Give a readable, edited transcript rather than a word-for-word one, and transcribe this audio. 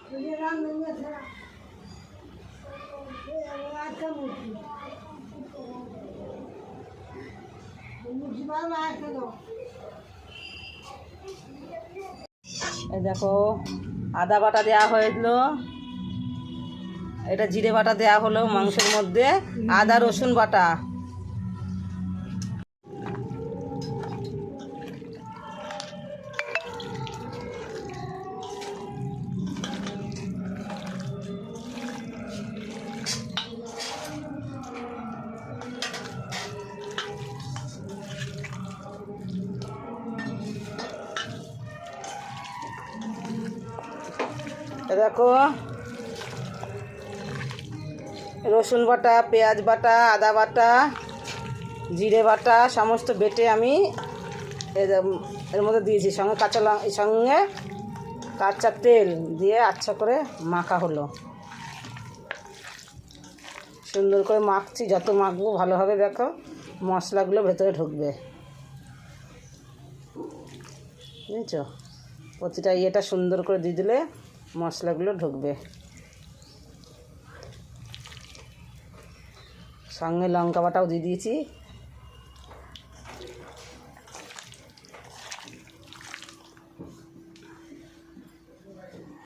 এই দেখো আদা বাটা দেওয়া হয়েছিল, এটা জিরে বাটা দেওয়া হলো মাংসের মধ্যে, আদা রসুন বাটা। দেখো রসুন বাটা, পেঁয়াজ বাটা, আদা বাটা, জিরে বাটা সমস্ত বেটে আমি এর মধ্যে দিয়েছি, সঙ্গে সঙ্গে কাঁচা তেল দিয়ে আচ্ছা করে মাখা হলো। সুন্দর করে মাখছি, যত মাখবো ভালো হবে। দেখো মশলাগুলো ভেতরে ঢুকবে, বুঝেছো? প্রতিটা ইয়েটা সুন্দর করে দিয়ে দিলে মশলাগুলো ঢুকবে। সঙ্গে লঙ্কা বাটাও দিয়ে দিয়েছি।